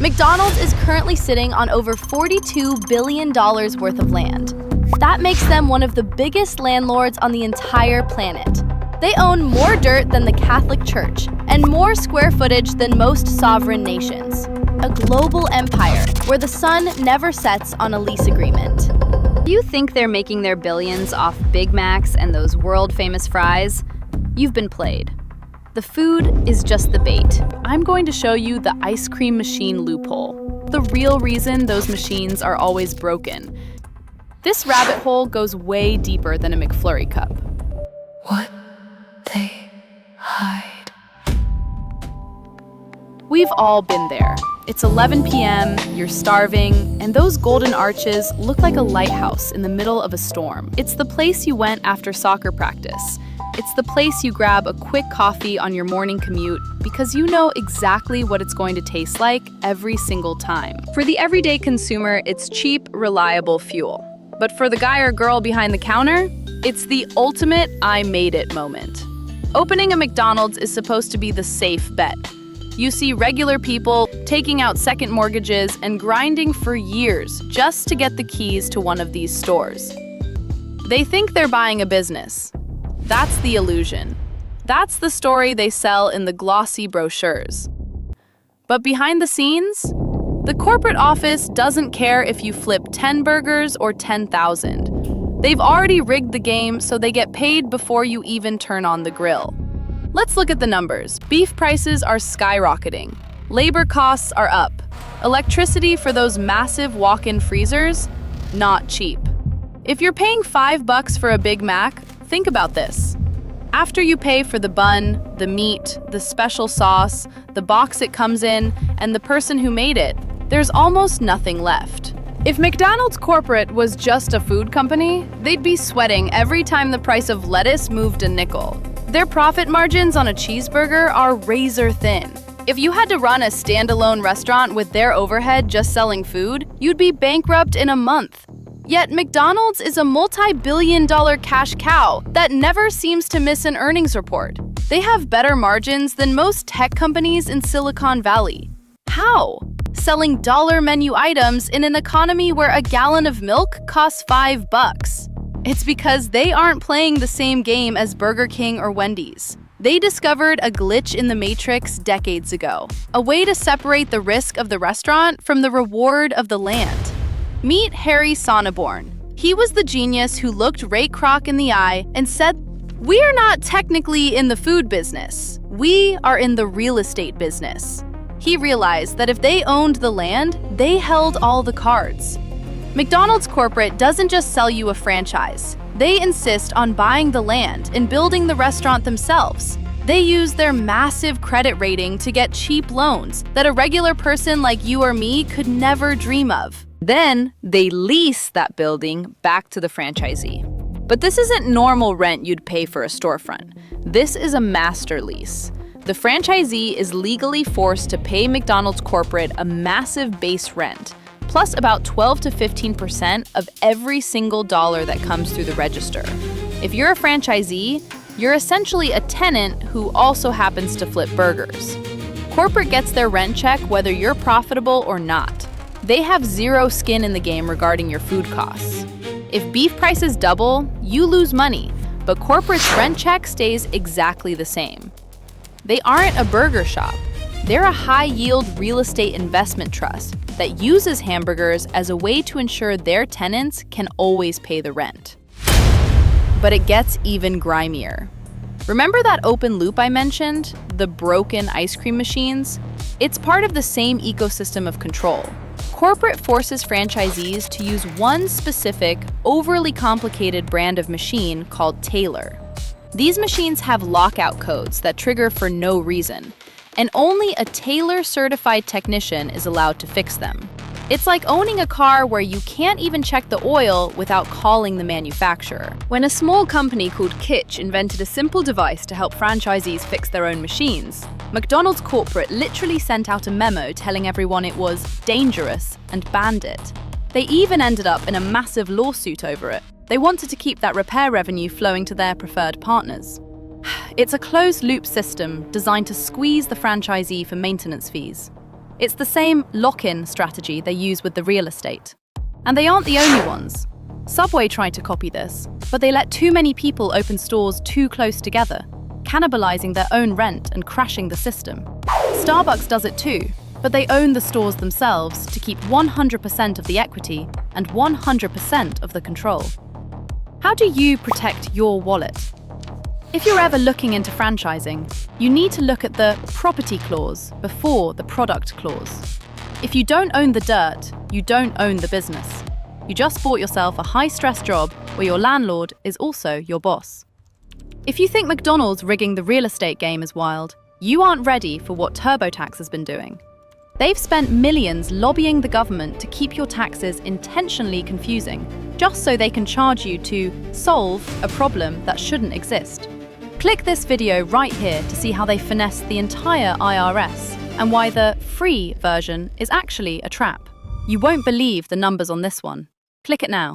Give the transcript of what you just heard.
McDonald's is currently sitting on over $42 billion worth of land. That makes them one of the biggest landlords on the entire planet. They own more dirt than the Catholic Church and more square footage than most sovereign nations. A global empire where the sun never sets on a lease agreement. You think they're making their billions off Big Macs and those world-famous fries? You've been played. The food is just the bait. I'm going to show you the ice cream machine loophole. The real reason those machines are always broken. This rabbit hole goes way deeper than a McFlurry cup. What they hide. We've all been there. It's 11 p.m., you're starving, and those golden arches look like a lighthouse in the middle of a storm. It's the place you went after soccer practice. It's the place you grab a quick coffee on your morning commute because you know exactly what it's going to taste like every single time. For the everyday consumer, it's cheap, reliable fuel. But for the guy or girl behind the counter, it's the ultimate I made it moment. Opening a McDonald's is supposed to be the safe bet. You see regular people taking out second mortgages and grinding for years just to get the keys to one of these stores. They think they're buying a business. That's the illusion. That's the story they sell in the glossy brochures. But behind the scenes, the corporate office doesn't care if you flip 10 burgers or 10,000. They've already rigged the game so they get paid before you even turn on the grill. Let's look at the numbers. Beef prices are skyrocketing. Labor costs are up. Electricity for those massive walk-in freezers? Not cheap. If you're paying $5 for a Big Mac, think about this. After you pay for the bun, the meat, the special sauce, the box it comes in, and the person who made it, there's almost nothing left. If McDonald's corporate was just a food company, they'd be sweating every time the price of lettuce moved a nickel. Their profit margins on a cheeseburger are razor thin. If you had to run a standalone restaurant with their overhead just selling food, you'd be bankrupt in a month. Yet McDonald's is a multi-billion-dollar cash cow that never seems to miss an earnings report. They have better margins than most tech companies in Silicon Valley. How? Selling dollar menu items in an economy where a gallon of milk costs $5. It's because they aren't playing the same game as Burger King or Wendy's. They discovered a glitch in the matrix decades ago, a way to separate the risk of the restaurant from the reward of the land. Meet Harry Sonneborn. He was the genius who looked Ray Kroc in the eye and said, "We are not technically in the food business. We are in the real estate business." He realized that if they owned the land, they held all the cards. McDonald's corporate doesn't just sell you a franchise. They insist on buying the land and building the restaurant themselves. They use their massive credit rating to get cheap loans that a regular person like you or me could never dream of. Then they lease that building back to the franchisee. But this isn't normal rent you'd pay for a storefront. This is a master lease. The franchisee is legally forced to pay McDonald's corporate a massive base rent, plus about 12 to 15% of every single dollar that comes through the register. If you're a franchisee, you're essentially a tenant who also happens to flip burgers. Corporate gets their rent check whether you're profitable or not. They have zero skin in the game regarding your food costs. If beef prices double, you lose money, but corporate's rent check stays exactly the same. They aren't a burger shop. They're a high-yield real estate investment trust that uses hamburgers as a way to ensure their tenants can always pay the rent. But it gets even grimier. Remember that open loop I mentioned? The broken ice cream machines? It's part of the same ecosystem of control. Corporate forces franchisees to use one specific, overly complicated brand of machine called Taylor. These machines have lockout codes that trigger for no reason, and only a Taylor-certified technician is allowed to fix them. It's like owning a car where you can't even check the oil without calling the manufacturer. When a small company called Kitsch invented a simple device to help franchisees fix their own machines, McDonald's corporate literally sent out a memo telling everyone it was dangerous and banned it. They even ended up in a massive lawsuit over it. They wanted to keep that repair revenue flowing to their preferred partners. It's a closed-loop system designed to squeeze the franchisee for maintenance fees. It's the same lock-in strategy they use with the real estate. And they aren't the only ones. Subway tried to copy this, but they let too many people open stores too close together, cannibalizing their own rent and crashing the system. Starbucks does it too, but they own the stores themselves to keep 100% of the equity and 100% of the control. How do you protect your wallet? If you're ever looking into franchising, you need to look at the property clause before the product clause. If you don't own the dirt, you don't own the business. You just bought yourself a high-stress job where your landlord is also your boss. If you think McDonald's rigging the real estate game is wild, you aren't ready for what TurboTax has been doing. They've spent millions lobbying the government to keep your taxes intentionally confusing, just so they can charge you to solve a problem that shouldn't exist. Click this video right here to see how they finesse the entire IRS and why the free version is actually a trap. You won't believe the numbers on this one. Click it now.